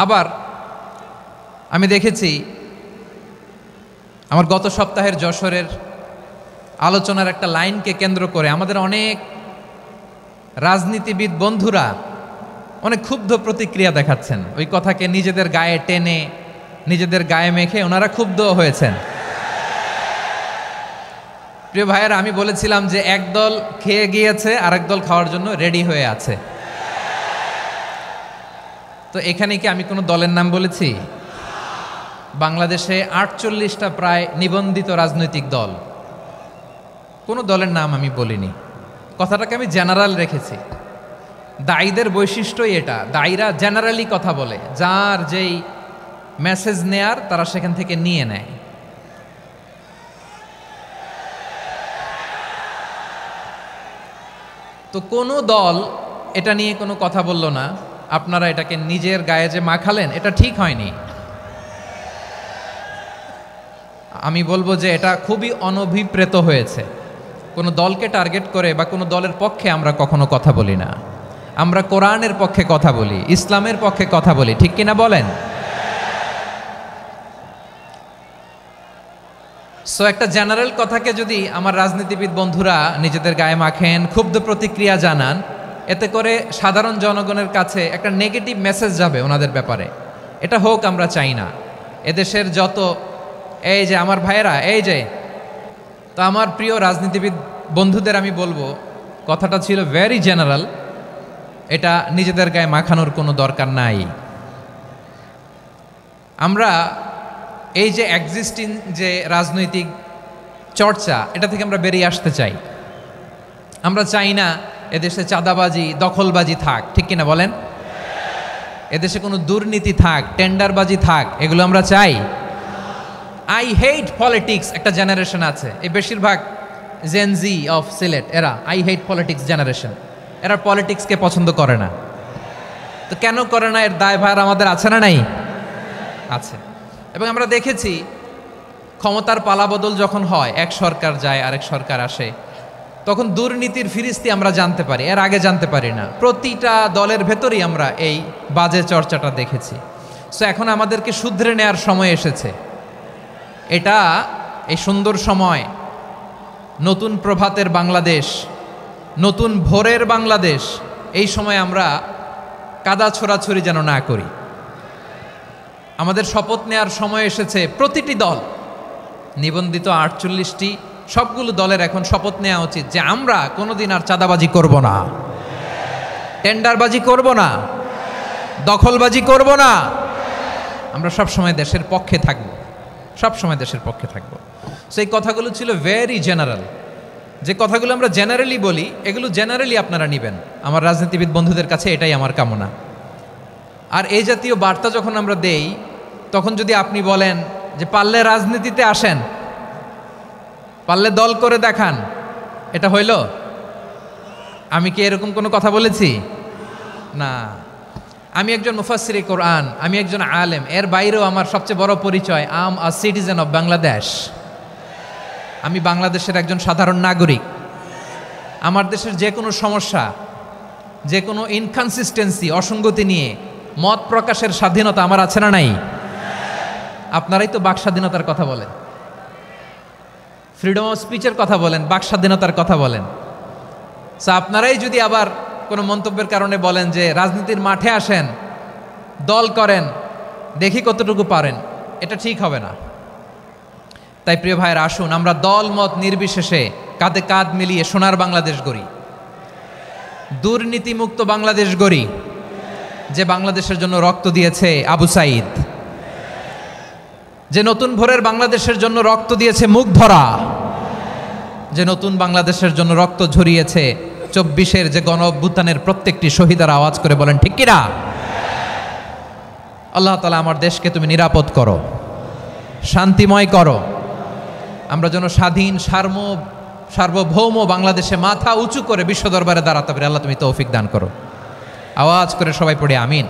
আবার আমি দেখেছি আমার গত সপ্তাহের যশোরের আলোচনার একটা লাইনকে কেন্দ্র করে আমাদের অনেক রাজনীতিবিদ বন্ধুরা অনেক ক্ষুব্ধ প্রতিক্রিয়া দেখাচ্ছেন। ওই কথাকে নিজেদের গায়ে টেনে নিজেদের গায়ে মেখে ওনারা ক্ষুব্ধ হয়েছেন। প্রিয় ভাইয়েরা, আমি বলেছিলাম যে একদল খেয়ে গিয়েছে আর একদল খাওয়ার জন্য রেডি হয়ে আছে। তো এখানে কি আমি কোনো দলের নাম বলেছি? বাংলাদেশে 48টা প্রায় নিবন্ধিত রাজনৈতিক দল, কোনো দলের নাম আমি বলিনি। কথাটাকে আমি জেনারেল রেখেছি। দায়ীদের বৈশিষ্ট্যই এটা, দায়ীরা জেনারেলি কথা বলে, যার যেই মেসেজ নেয়ার তারা সেখান থেকে নিয়ে নেয়। তো কোনো দল এটা নিয়ে কোনো কথা বলল না, আপনারা এটাকে নিজের গায়ে যে মাখালেন এটা ঠিক হয়নি। আমি বলবো যে এটা খুবই অনভিপ্রেত হয়েছে। কোনো দলকে টার্গেট করে বা কোনো দলের পক্ষে আমরা কখনো কথা বলি না। আমরা কোরআনের পক্ষে কথা বলি, ইসলামের পক্ষে কথা বলি, ঠিক কিনা বলেন? সো একটা জেনারেল কথাকে যদি আমার রাজনীতিবিদ বন্ধুরা নিজেদের গায়ে মাখেন, ক্ষুব্ধ প্রতিক্রিয়া জানান, এতে করে সাধারণ জনগণের কাছে একটা নেগেটিভ মেসেজ যাবে ওনাদের ব্যাপারে। এটা হোক আমরা চাই না। এদেশের যত এই যে আমার ভাইয়েরা, এই যে তো আমার প্রিয় রাজনীতিবিদ বন্ধুদের আমি বলবো, কথাটা ছিল ভেরি জেনারেল, এটা নিজেদের গায়ে মাখানোর কোনো দরকার নাই। আমরা এই যে এক্সিস্টিং যে রাজনৈতিক চর্চা, এটা থেকে আমরা বেরিয়ে আসতে চাই। আমরা চাই না এদেশে চাঁদাবাজি, দখলবাজি থাক, ঠিক কিনা বলেন? এদেশে কোনো দুর্নীতি থাক, টেন্ডারবাজি থাক, এগুলো আমরা চাই। আই হেট পলিটিক্স একটা জেনারেশন আছে, এই বেশিরভাগ জেনজি অফ সিলেট, এরা আই হেট পলিটিক্স জেনারেশন। এরা পলিটিক্সকে পছন্দ করে না। তো কেন করে না, এর দায়ভার আমাদের আছে না নাই? আছে। এবং আমরা দেখেছি ক্ষমতার পালাবদল যখন হয়, এক সরকার যায় আরেক সরকার আসে, তখন দুর্নীতির ফিরিস্তি আমরা জানতে পারি, এর আগে জানতে পারি না। প্রতিটা দলের ভেতরেই আমরা এই বাজে চর্চাটা দেখেছি। সো এখন আমাদেরকে শুধরে নেওয়ার সময় এসেছে। এটা এই সুন্দর সময়, নতুন প্রভাতের বাংলাদেশ, নতুন ভোরের বাংলাদেশ, এই সময় আমরা কাদা ছোড়াছুরি যেন না করি। আমাদের শপথ নেওয়ার সময় এসেছে। প্রতিটি দল, নিবন্ধিত 48টি, সবগুলো দলের এখন শপথ নেওয়া উচিত যে আমরা কোনোদিন আর চাঁদাবাজি করব না, টেন্ডারবাজি করব না, দখলবাজি করব না। আমরা সবসময় দেশের পক্ষে থাকব, সবসময় দেশের পক্ষে থাকব। সেই কথাগুলো ছিল ভেরি জেনারেল। যে কথাগুলো আমরা জেনারেলি বলি, এগুলো জেনারেলি আপনারা নেবেন। আমার রাজনীতিবিদ বন্ধুদের কাছে এটাই আমার কামনা। আর এই জাতীয় বার্তা যখন আমরা দেই, তখন যদি আপনি বলেন যে পারলে রাজনীতিতে আসেন, পারলে দল করে দেখান, এটা হইল? আমি কি এরকম কোনো কথা বলেছি? না। আমি একজন মুফাসসিরে কোরআন, আমি একজন আলেম, এর বাইরেও আমার সবচেয়ে বড় পরিচয় আম আ সিটিজেন অফ বাংলাদেশ। আমি বাংলাদেশের একজন সাধারণ নাগরিক। আমার দেশের যে কোনো সমস্যা, যে কোনো ইনকনসিস্টেন্সি, অসঙ্গতি নিয়ে মত প্রকাশের স্বাধীনতা আমার আছে না নাই? আপনারাই তো বাক স্বাধীনতার কথা বলেন, ফ্রিডম অফ স্পিচের কথা বলেন, বাক স্বাধীনতার কথা বলেন। সো আপনারাই যদি আবার কোনো মন্তব্যের কারণে বলেন যে রাজনীতির মাঠে আসেন, দল করেন, দেখি কতটুকু পারেন, এটা ঠিক হবে না। তাই প্রিয় ভাইয়েরা, আসুন আমরা দল মত নির্বিশেষে কাঁধে কাঁধ মিলিয়ে সোনার বাংলাদেশ গড়ি, দুর্নীতিমুক্ত বাংলাদেশ গড়ি, যে বাংলাদেশের জন্য রক্ত দিয়েছে আবু সাঈদ, যে নতুন ভোরের বাংলাদেশের জন্য রক্ত দিয়েছে মুগ্ধরা, যে নতুন বাংলাদেশের জন্য রক্ত ঝরিয়েছে 24-এর যে গণ অভ্যুত্থানের প্রত্যেকটি শহীদার। আওয়াজ করে বলেন ঠিক কিনা? আল্লাহ তাআলা আমার দেশকে তুমি নিরাপদ করো, শান্তিময় করো। আমরা যেন স্বাধীন সার্বভৌম বাংলাদেশে মাথা উঁচু করে বিশ্ব দরবারে দাঁড়াতে পারি। আল্লাহ তুমি তৌফিক দান করো। আওয়াজ করে সবাই পড়ে আমিন।